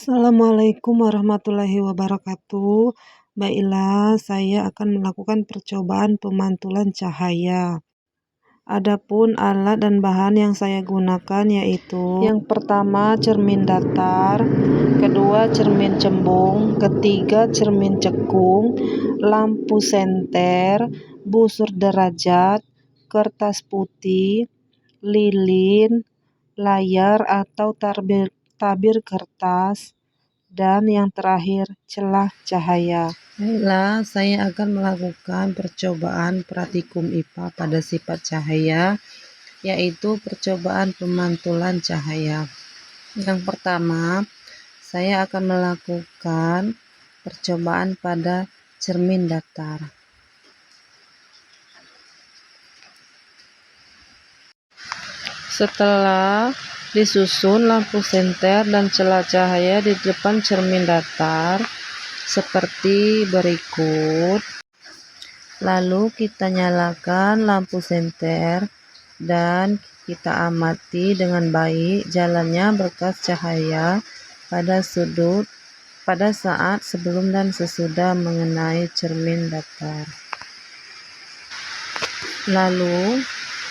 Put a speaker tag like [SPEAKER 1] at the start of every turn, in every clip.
[SPEAKER 1] Assalamualaikum warahmatullahi wabarakatuh. Baiklah, saya akan melakukan percobaan pemantulan cahaya. Adapun alat dan bahan yang saya gunakan yaitu yang pertama cermin datar, kedua cermin cembung, ketiga cermin cekung, lampu senter, busur derajat, kertas putih, lilin, layar atau tabir kertas, dan yang terakhir celah cahaya. Baiklah, saya akan melakukan percobaan praktikum IPA pada sifat cahaya, yaitu percobaan pemantulan cahaya. Yang pertama, saya akan melakukan percobaan pada cermin datar. Setelah disusun lampu senter dan celah cahaya di depan cermin datar seperti berikut. Lalu kita nyalakan lampu senter dan kita amati dengan baik jalannya berkas cahaya pada saat sebelum dan sesudah mengenai cermin datar. Lalu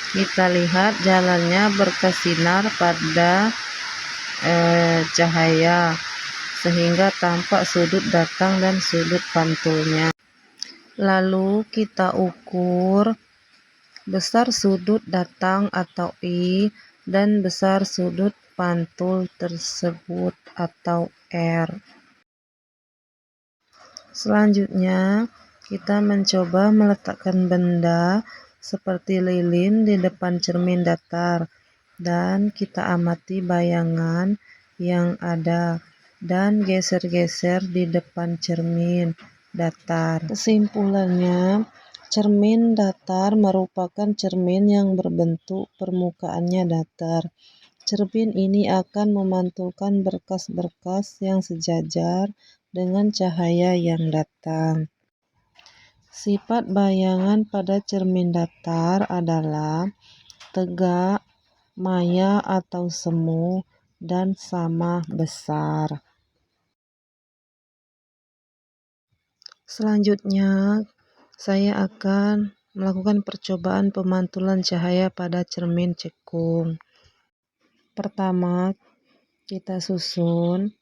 [SPEAKER 1] kita lihat jalannya berkas sinar pada cahaya sehingga tampak sudut datang dan sudut pantulnya. Lalu kita ukur besar sudut datang atau I dan besar sudut pantul tersebut atau R. Selanjutnya kita mencoba meletakkan benda seperti lilin di depan cermin datar dan kita amati bayangan yang ada dan geser-geser di depan cermin datar. Kesimpulannya, cermin datar merupakan cermin yang berbentuk permukaannya datar. Cermin ini akan memantulkan berkas-berkas yang sejajar dengan cahaya yang datang. Sifat bayangan pada cermin datar adalah tegak, maya atau semu, dan sama besar. Selanjutnya, saya akan melakukan percobaan pemantulan cahaya pada cermin cekung. Pertama, kita susun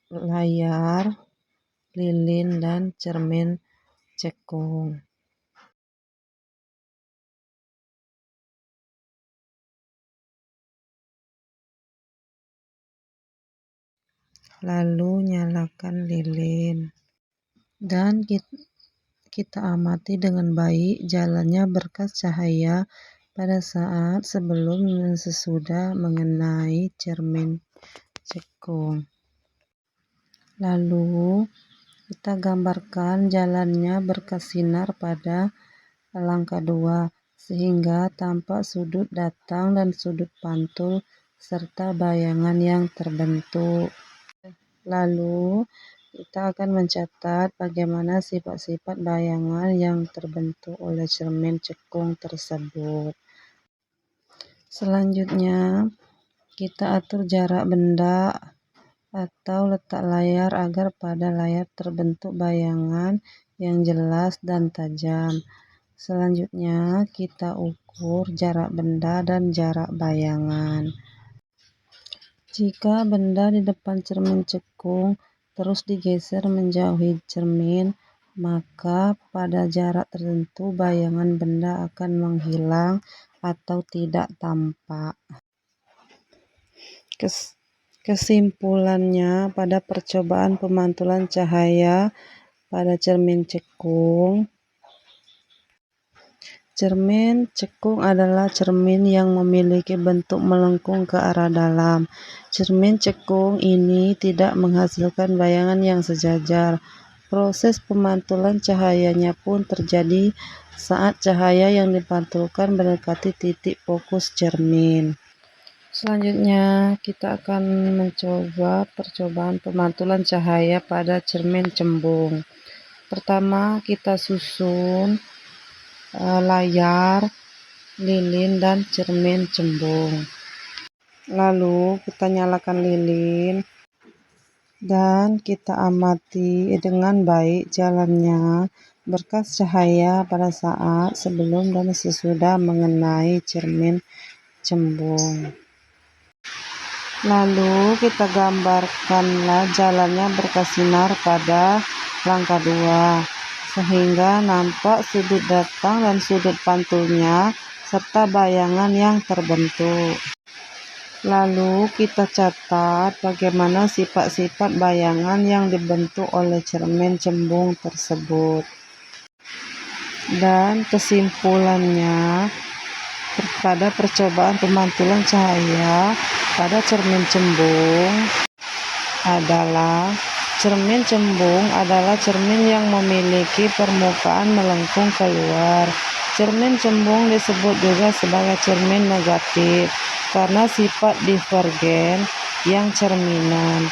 [SPEAKER 1] layar, lilin, dan cermin cekung. Lalu nyalakan lilin dan kita amati dengan baik jalannya berkas cahaya pada saat sebelum dan sesudah mengenai cermin cekung. Lalu kita gambarkan jalannya berkas sinar pada elang kedua sehingga tampak sudut datang dan sudut pantul serta bayangan yang terbentuk. Lalu kita akan mencatat bagaimana sifat-sifat bayangan yang terbentuk oleh cermin cekung tersebut. Selanjutnya, kita atur jarak benda atau letak layar agar pada layar terbentuk bayangan yang jelas dan tajam. Selanjutnya, kita ukur jarak benda dan jarak bayangan. Jika benda di depan cermin cekung terus digeser menjauhi cermin, maka pada jarak tertentu bayangan benda akan menghilang atau tidak tampak. Kesimpulannya, pada percobaan pemantulan cahaya pada cermin cekung adalah cermin yang memiliki bentuk melengkung ke arah dalam. Cermin cekung ini tidak menghasilkan bayangan yang sejajar. Proses pemantulan cahayanya pun terjadi saat cahaya yang dipantulkan mendekati titik fokus cermin. Selanjutnya, kita akan mencoba percobaan pemantulan cahaya pada cermin cembung. Pertama, kita susun layar, lilin, dan cermin cembung. Lalu kita nyalakan lilin dan kita amati dengan baik jalannya berkas cahaya pada saat sebelum dan sesudah mengenai cermin cembung. Lalu kita gambarkanlah jalannya berkas sinar pada langkah 2, sehingga nampak sudut datang dan sudut pantulnya serta bayangan yang terbentuk. Lalu kita catat bagaimana sifat-sifat bayangan yang dibentuk oleh cermin cembung tersebut. Dan kesimpulannya, pada percobaan pemantulan cahaya pada cermin cembung adalah cermin yang memiliki permukaan melengkung keluar. Cermin cembung disebut juga sebagai cermin negatif karena sifat divergen yang cerminan.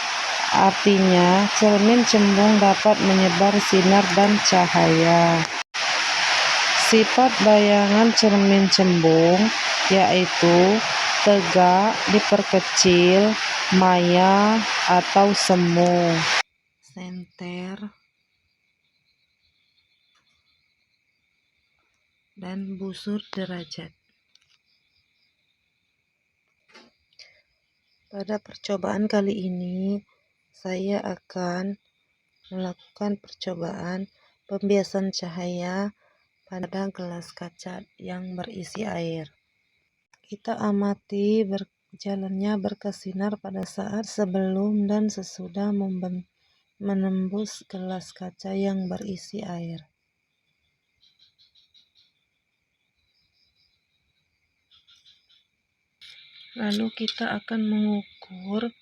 [SPEAKER 1] Artinya, cermin cembung dapat menyebar sinar dan cahaya. Sifat bayangan cermin cembung yaitu tegak, diperkecil, maya atau semu, senter, dan busur derajat. Pada percobaan kali ini, saya akan melakukan percobaan pembiasan cahaya pada gelas kaca yang berisi air. Kita amati berjalannya berkas sinar pada saat sebelum dan sesudah menembus gelas kaca yang berisi air. Lalu kita akan mengukur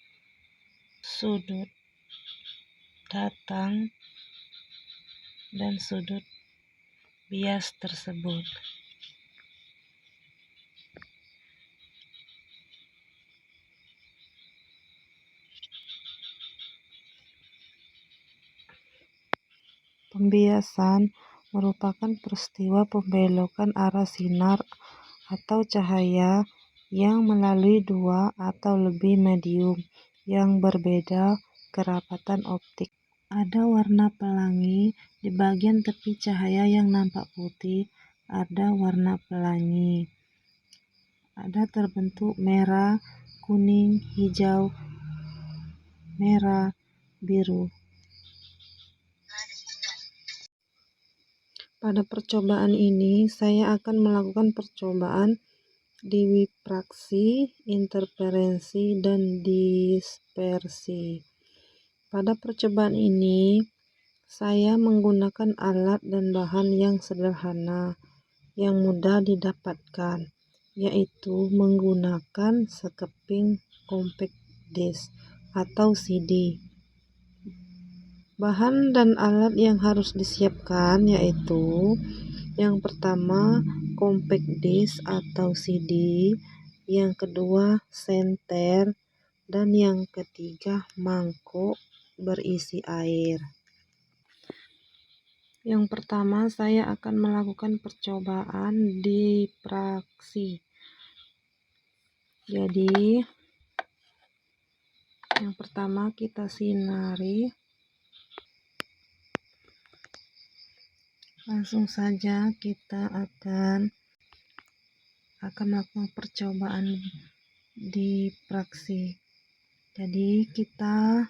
[SPEAKER 1] sudut datang dan sudut bias tersebut. Pembiasan merupakan peristiwa pembelokan arah sinar atau cahaya yang melalui dua atau lebih medium yang berbeda kerapatan optik. Ada warna pelangi di bagian tepi cahaya yang nampak putih, ada warna pelangi. Ada terbentuk merah, kuning, hijau, merah, biru. Pada percobaan ini, saya akan melakukan percobaan diffraksi, interferensi, dan dispersi. Pada percobaan ini, saya menggunakan alat dan bahan yang sederhana, yang mudah didapatkan, yaitu menggunakan sekeping compact disc atau CD. Bahan dan alat yang harus disiapkan yaitu yang pertama compact disc atau CD, yang kedua senter, dan yang ketiga mangkuk berisi air. Yang pertama saya akan melakukan percobaan diffraksi. Jadi yang pertama kita sinari. Langsung saja kita akan melakukan percobaan diffraksi. Jadi kita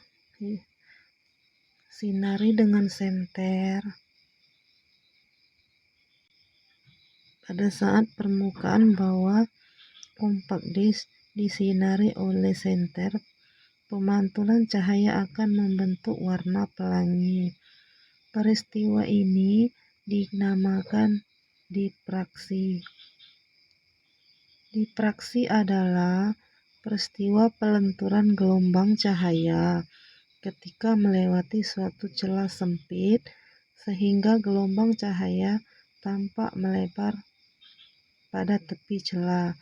[SPEAKER 1] sinari dengan senter. Pada saat permukaan bawah compact disc disinari oleh senter, pemantulan cahaya akan membentuk warna pelangi. Peristiwa ini dinamakan diffraksi. Diffraksi adalah peristiwa pelenturan gelombang cahaya ketika melewati suatu celah sempit sehingga gelombang cahaya tampak melebar pada tepi celah.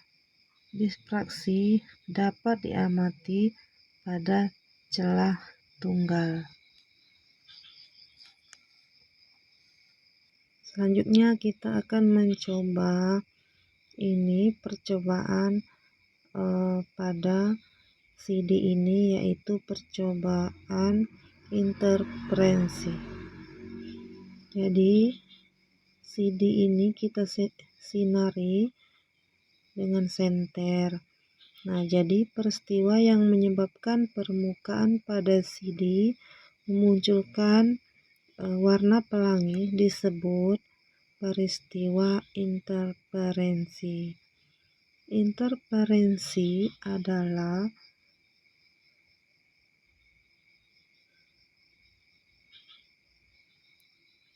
[SPEAKER 1] Diffraksi dapat diamati pada celah tunggal. Selanjutnya kita akan mencoba percobaan pada CD ini, yaitu percobaan interferensi. Jadi CD ini kita sinari dengan senter. Nah, jadi peristiwa yang menyebabkan permukaan pada CD memunculkan warna pelangi disebut peristiwa interferensi.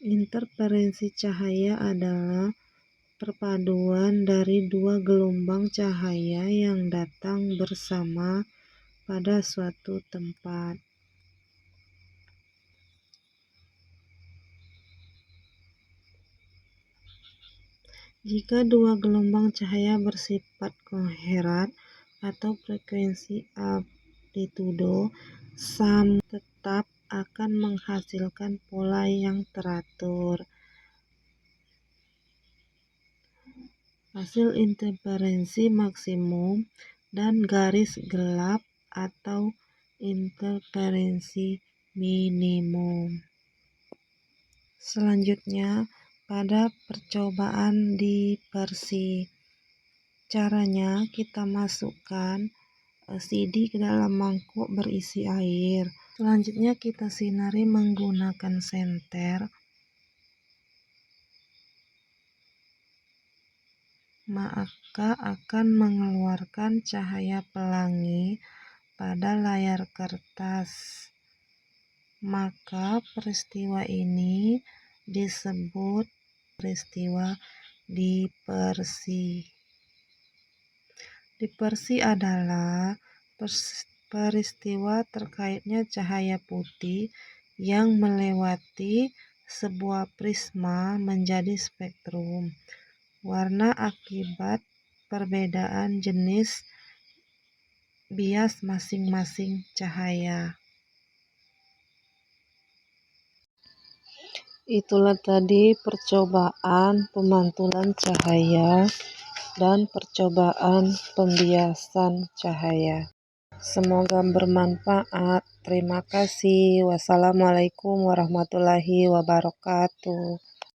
[SPEAKER 1] Interferensi cahaya adalah perpaduan dari dua gelombang cahaya yang datang bersama pada suatu tempat. Jika dua gelombang cahaya bersifat koherat atau frekuensi amplitudo sama, tetap akan menghasilkan pola yang teratur. Hasil interferensi maksimum dan garis gelap atau interferensi minimum. Selanjutnya, pada percobaan dispersi. Caranya, kita masukkan CD ke dalam mangkuk berisi air. Selanjutnya, kita sinari menggunakan senter. Maka akan mengeluarkan cahaya pelangi pada layar kertas. Maka peristiwa ini disebut peristiwa dispersi. Dispersi adalah peristiwa terkaitnya cahaya putih yang melewati sebuah prisma menjadi spektrum warna akibat perbedaan jenis bias masing-masing cahaya. Itulah tadi percobaan pemantulan cahaya dan percobaan pembiasan cahaya. Semoga bermanfaat. Terima kasih. Wassalamualaikum warahmatullahi wabarakatuh.